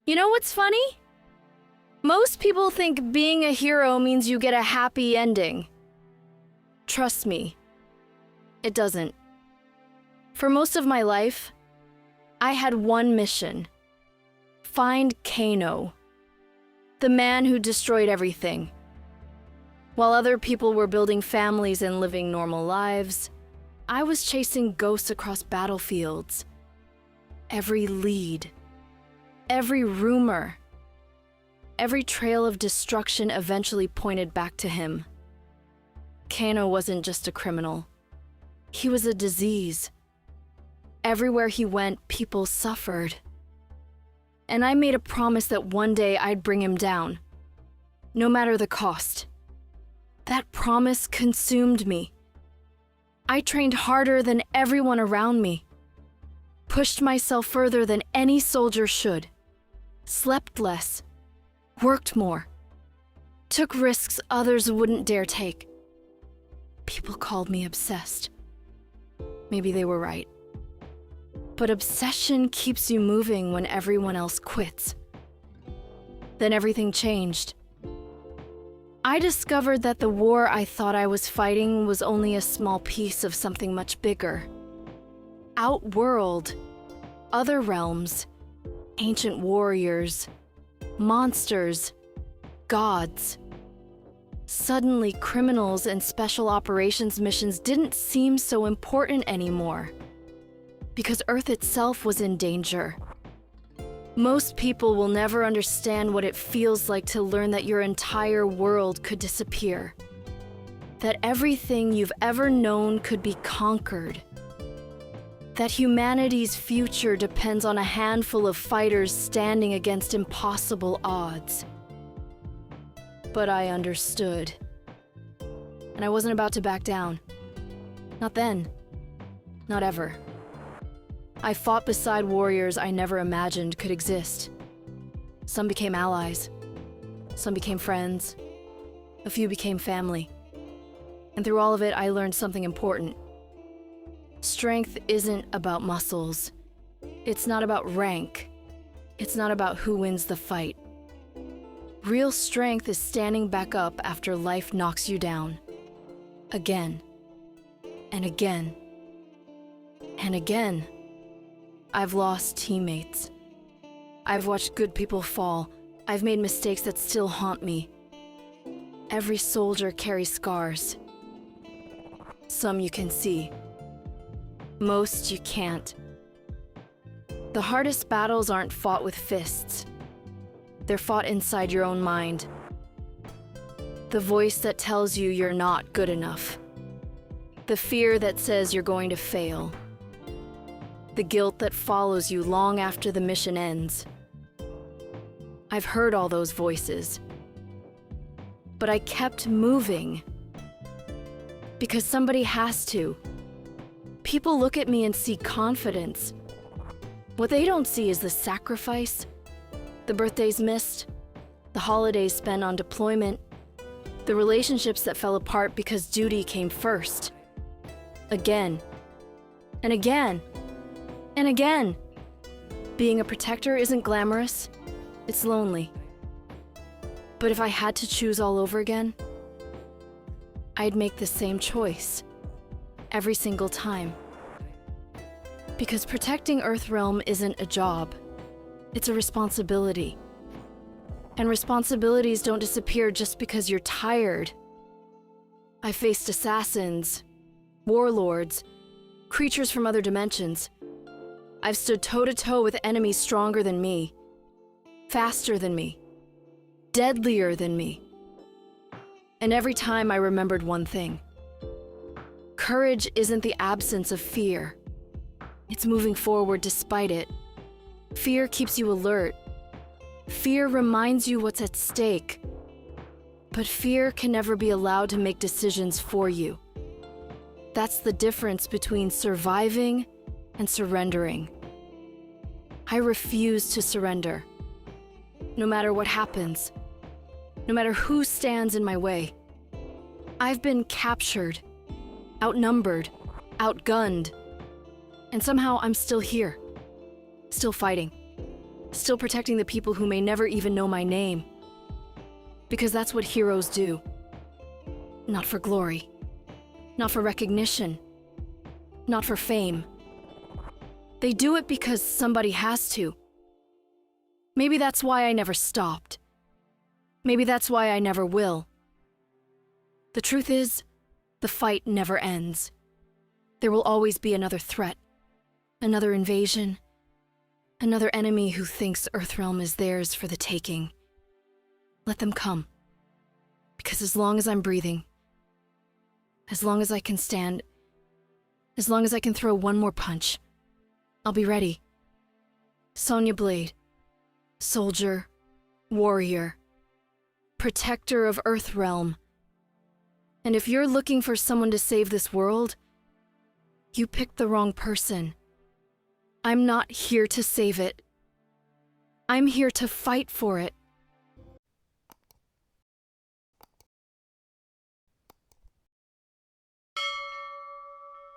You know what's funny? Most people think being a hero means you get a happy ending. Trust me, it doesn't. For most of my life, I had one mission: find Kano, the man who destroyed everything. While other people were building families and living normal lives, I was chasing ghosts across battlefields. Every lead, every rumor, every trail of destruction eventually pointed back to him. Kano wasn't just a criminal. He was a disease. Everywhere he went, people suffered. And I made a promise that one day I'd bring him down, no matter the cost. That promise consumed me. I trained harder than everyone around me, pushed myself further than any soldier should, slept less, worked more, took risks others wouldn't dare take. People called me obsessed. Maybe they were right. But obsession keeps you moving when everyone else quits. Then everything changed. I discovered that the war I thought I was fighting was only a small piece of something much bigger. Outworld, other realms, ancient warriors, monsters, gods. Suddenly, criminals and special operations missions didn't seem so important anymore, because Earth itself was in danger. Most people will never understand what it feels like to learn that your entire world could disappear, that everything you've ever known could be conquered, that humanity's future depends on a handful of fighters standing against impossible odds. But I understood, and I wasn't about to back down. Not then, not ever. I fought beside warriors I never imagined could exist. Some became allies, some became friends, a few became family. And through all of it, I learned something important. Strength isn't about muscles. It's not about rank. It's not about who wins the fight. Real strength is standing back up after life knocks you down. Again, and again, and again. I've lost teammates. I've watched good people fall. I've made mistakes that still haunt me. Every soldier carries scars. Some you can see. Most you can't. The hardest battles aren't fought with fists. They're fought inside your own mind. The voice that tells you you're not good enough. The fear that says you're going to fail. The guilt that follows you long after the mission ends. I've heard all those voices. But I kept moving. Because somebody has to. People look at me and see confidence. What they don't see is the sacrifice, the birthdays missed, the holidays spent on deployment, the relationships that fell apart because duty came first. Again, and again, and again. Being a protector isn't glamorous, it's lonely. But if I had to choose all over again, I'd make the same choice, every single time. Because protecting Earthrealm isn't a job, it's a responsibility. And responsibilities don't disappear just because you're tired. I faced assassins, warlords, creatures from other dimensions. I've stood toe-to-toe with enemies stronger than me, faster than me, deadlier than me. And every time I remembered one thing. Courage isn't the absence of fear. It's moving forward despite it. Fear keeps you alert. Fear reminds you what's at stake. But fear can never be allowed to make decisions for you. That's the difference between surviving and surrendering. I refuse to surrender. No matter what happens. No matter who stands in my way. I've been captured, outnumbered, outgunned. And somehow I'm still here, still fighting. still protecting the people who may never even know my name. Because that's what heroes do. Not for glory. Not for recognition. Not for fame. They do it because somebody has to. Maybe that's why I never stopped. Maybe that's why I never will. The truth is, the fight never ends. There will always be another threat, another invasion, another enemy who thinks Earthrealm is theirs for the taking. Let them come. Because as long as I'm breathing, as long as I can stand, as long as I can throw one more punch, I'll be ready. Sonya Blade, soldier, warrior, protector of Earthrealm. And if you're looking for someone to save this world, you picked the wrong person. I'm not here to save it. I'm here to fight for it.